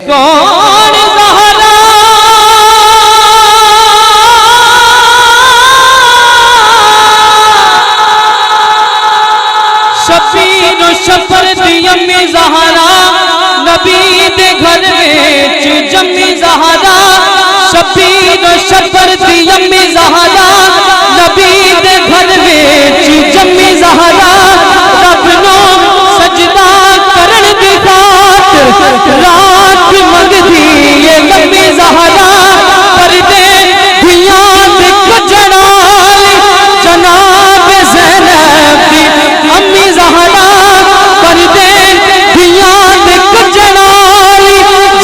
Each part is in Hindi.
कौन ज़हरा शबीर शफर दी अम्मी ज़हरा नबी दे घर विच जम्मी ज़हरा शबीर शफर दी अम्मी ज़हरा नबी दे घर विच जम्मी ज़हरा रब नो सजदा करन दी खातिर रात मंगदी ये लम्मी ज़हरा परदे दियां दे कजड़ा जनाब ज़ैनब दी अम्मी ज़हरा परदे दियां दे कजड़ा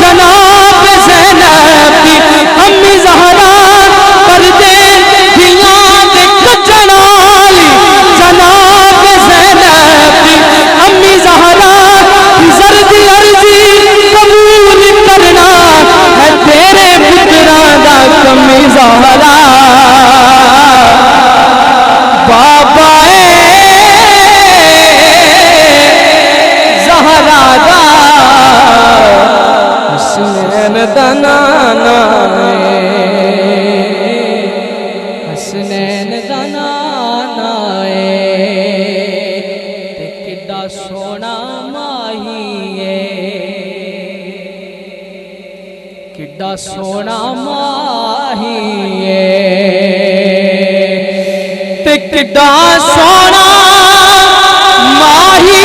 जनाब ज़ैनब दी अम्मी ज़हरा परदे दियां दे कजड़ा जनाब ज़ैनब दी अम्मी ज़हरा ज़र्द अर्जी कबूल करना है तेरे पुत्रा दा कमी ज़हरा बाबा ज़हरा दा हसनैन दा नाना हसनैन दा नाना ते किड्डा सोना माही किड्डा सोना माही ते किड्डा सोना माही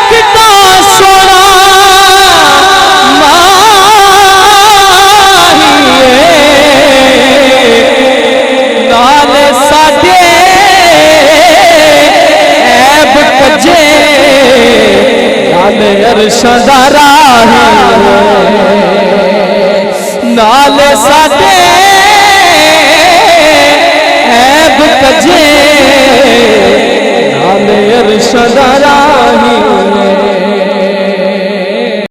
किड्डा सोना माही नाले साडे ऐब कजे नाले अरशां दा राही नाले साडे ऐब कजे नाले अरशां दा